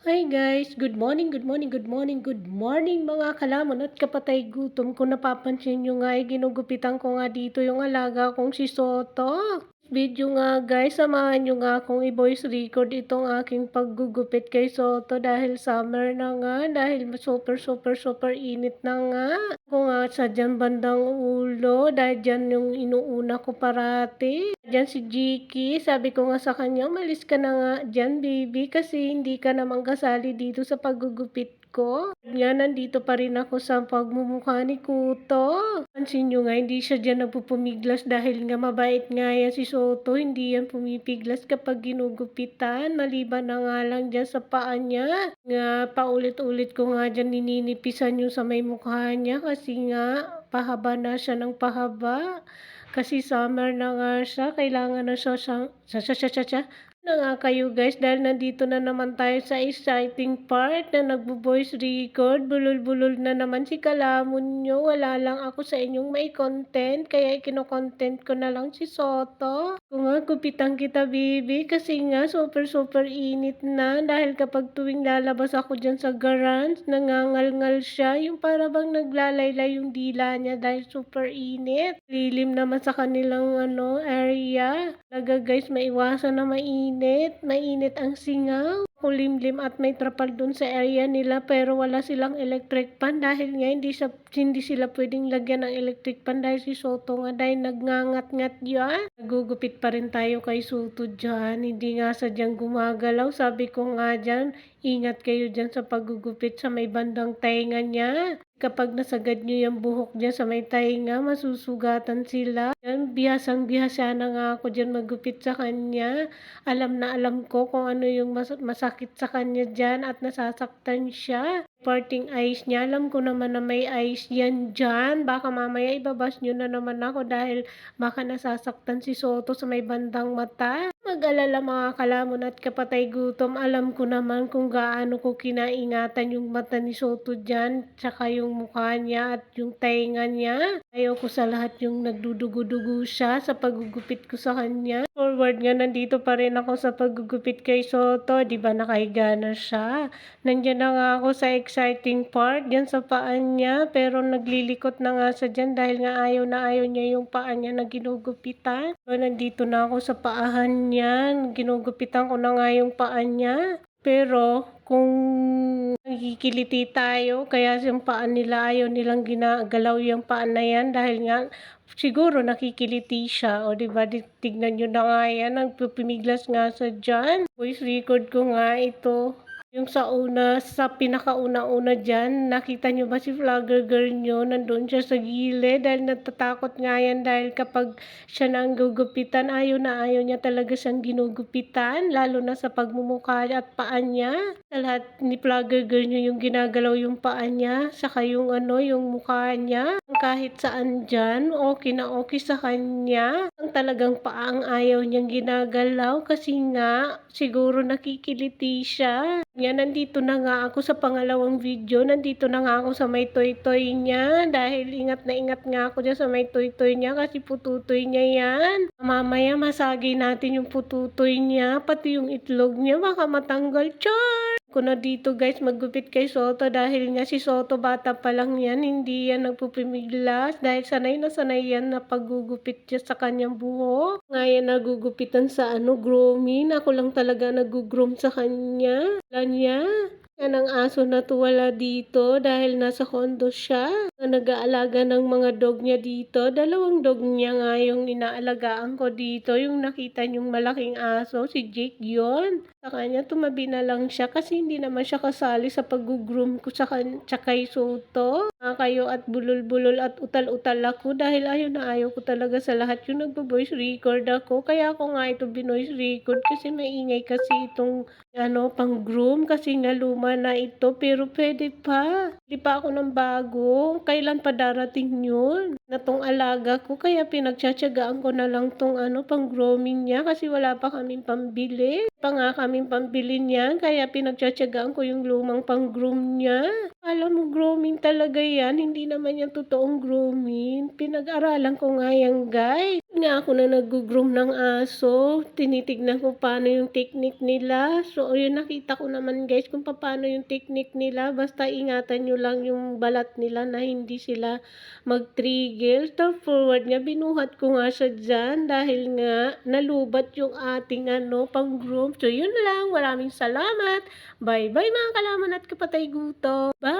Hi guys, good morning, good morning, good morning, good morning mga kalamon at kapatay gutom. Kung napapansin nyo nga, ginugupitan ko nga dito yung alaga kong si Soto. Video nga guys, samahan nyo nga akong i-voice record itong aking paggugupit kay Soto dahil summer na nga, dahil super super super init na nga. Ako nga sa dyan bandang ulo, dahil dyan yung inuuna ko parati. Dyan si Jiki, sabi ko nga sa kanya, umalis ka na nga dyan baby kasi hindi ka naman kasali dito sa paggugupit ko. Nga nandito pa rin ako sa pagmumukha ni Kuto. Pansin nyo nga, hindi siya dyan nagpupumiglas dahil nga mabait nga yan si Soto. Hindi yan pumipiglas kapag ginugupitan. Maliban na nga lang dyan sa paa niya. Nga paulit-ulit ko nga dyan nininipisan yung sa may mukha niya kasi nga pahaba na siya ng pahaba. Kasi summer na nga siya, kailangan na siya na nga kayo guys dahil nandito na naman tayo sa exciting part na nagbo-voice record. Bulol-bulol na naman si Kalamon nyo. Wala lang ako sa inyong may content kaya kino-content ko na lang si Soto. Kung nga gupitan kita baby kasi nga super super init na dahil kapag tuwing lalabas ako dyan sa garage nangangal-ngal siya yung para bang naglalaylay yung dila niya dahil super init. Lilim naman sa kanilang area. Talaga guys, maiwasan na mainit ang singaw. Kulimlim at may trapal dun sa area nila pero wala silang electric pan dahil nga hindi sila pwedeng lagyan ng electric pan dahil si Soto nga dahil nagngangat-ngat yan. Nagugupit pa rin tayo kay Soto dyan. Hindi nga sadyang gumagalaw. Sabi ko nga dyan, ingat kayo dyan sa paggugupit sa may bandang tainga niya. Kapag nasagad nyo yung buhok dyan sa may tainga, masusugatan sila. Yan, bihasang-bihasa na nga ako dyan magupit sa kanya. Alam na alam ko kung ano yung masakit sa kanya dyan at nasasaktan siya. Parting eyes niya, alam ko naman na may eyes yan dyan. Baka mamaya ibabas nyo na naman ako dahil baka nasasaktan si Soto sa may bandang mata. Mag-alala mga kalamon at kapatay gutom, alam ko naman kung gaano ko kinaingatan yung mata ni Soto dyan, tsaka yung mukha niya at yung tainga niya. Ayaw ko sa lahat yung nagdudugo-dugo siya sa paggugupit ko sa kanya. Forward nga, nandito pa rin ako sa paggugupit kay Soto, di ba nakahiga na siya. Nandiyan na nga ako sa exciting part, dyan sa paan niya, pero naglilikot na nga siya dyan dahil nga ayaw na ayaw niya yung paan niya na ginugupitan. So, nandito na ako sa paahan niya, ginugupitan ko na nga yung paan niya. Pero kung nagkikiliti tayo, kaya yung paan nila ayaw nilang ginagalaw yung paan na yan dahil nga siguro nakikiliti siya. O diba, tignan nyo na nga yan, nagpupimiglas nga sa dyan. Voice record ko nga ito. Yung sa pinakauna-una dyan, nakita nyo ba si vlogger girl nyo? Nandun siya sa gilid dahil natatakot nga yan dahil kapag siya na ang gugupitan, ayaw na ayaw niya talaga siyang ginugupitan, lalo na sa pagmumukha at paan niya. Sa lahat ni vlogger girl nyo yung ginagalaw yung paan niya, saka yung yung mukha niya. Kahit saan dyan, okay na okay sa kanya. Ang talagang paang ayaw niyang ginagalaw kasi nga siguro nakikiliti siya. Yan, nandito na nga ako sa pangalawang video. Nandito na nga ako sa may toy-toy niya. Dahil ingat na ingat nga ako dyan sa may toy-toy niya kasi pututoy niya yan. Mamaya masagi natin yung pututoy niya. Pati yung itlog niya baka matanggal. Char! Ko na dito guys maggupit kay Soto dahil nga si Soto bata pa lang yan. Hindi yan nagpupimiglas dahil sanay na sanay yan na paggugupit niya sa kanyang buhok. Ngayon nagugupitan sa grooming. Ako lang talaga nag-groom sa kanya. Niya. Yan ang aso na tuwala dito dahil nasa condo siya. Nag-aalaga ng mga dog niya dito. Dalawang dog niya nga yung inaalagaan ko dito. Yung nakita niyong malaking aso, si Jake yun. Sa kanya tumabi na lang siya kasi hindi naman siya kasali sa pag-groom ko sa kay Soto. Kayo at bulol-bulol at utal-utal ako dahil ayaw ko talaga sa lahat yung nagbo-voice record ako. Kaya ako nga ito binoise record kasi maingay kasi itong pang-groom kasi nga luma na ito pero pwede pa. Hindi pa ako ng bago. Kailan pa darating yun? Na tong alaga ko kaya pinagtsatsagaan ko na lang tong pang-grooming niya kasi wala pa kaming pambili. Pa nga kaming pambili niya kaya pinagtsatsagaan ko yung lumang pang-groom niya. Akala mo grooming talaga yan, hindi naman yan totoong grooming. Pinag-aralan ko nga yan, guys. Nga ako na nag-groom ng aso, tinitignan ko paano yung technique nila. So, ayun, nakita ko naman, guys, kung paano yung technique nila. Basta ingatan nyo lang yung balat nila na hindi sila mag-trigger. Stop forward nga, binuhat ko nga siya dyan dahil nga nalubat yung ating pang-groom. So, yun lang. Maraming salamat. Bye-bye mga kalaman at kapatay guto. Bye!